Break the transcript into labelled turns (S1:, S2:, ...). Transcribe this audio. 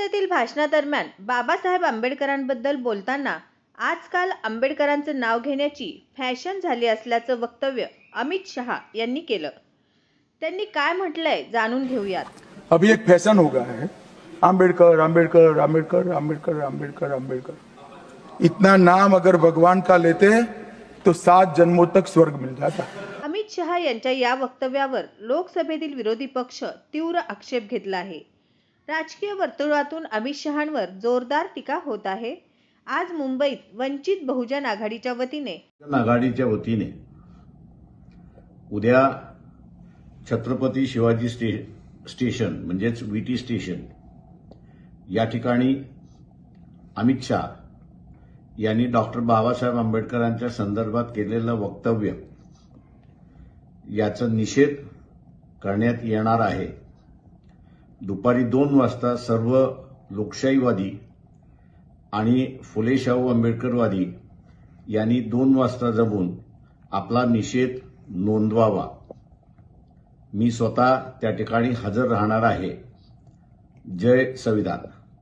S1: संसदेतील भाषणादरम्यान बाबासाहेब आंबेडकरांबद्दल बोलताना आजकाल आंबेडकरांचं नाव घेण्याची फॅशन झाली असल्याचं वक्तव्य अमित शहा यांनी केलं। त्यांनी काय म्हटलंय जाणून घेऊयात।
S2: अभी एक फैशन हो गया है, आंबेडकर आंबेडकर आंबेडकर आंबेडकर आंबेडकर आंबेडकर। इतना नाम अगर भगवान का लेते तो 7 जन्मों तक स्वर्ग मिल जाता।
S1: अमित शहा यांच्या या वक्तव्यावर लोकसभेतील विरोधी पक्ष तीव्र आक्षेप घेतला आहे। राजकीय वर्तुळातून अमित शहांवर जोरदार टीका होत आहे। आज मुंबईत वंचित बहुजन आघाडीच्या वतीने
S3: उद्या छत्रपती शिवाजी स्टेशन म्हणजेच VT स्टेशन या ठिकाणी अमित शहा यांनी डॉक्टर बाबासाहेब आंबेडकरांच्या संदर्भात केलेलं वक्तव्य याचा निषेध करण्यात येणार आहे। दुपारी 2 वाजता सर्व लोकशाहीवादी आणि फुले शाहू आंबेडकरवादी यांनी 2 वाजता जमून आपला निषेध नोंदवावा। मी स्वतः त्या ठिकाणी हजर राहणार आहे। जय संविधान।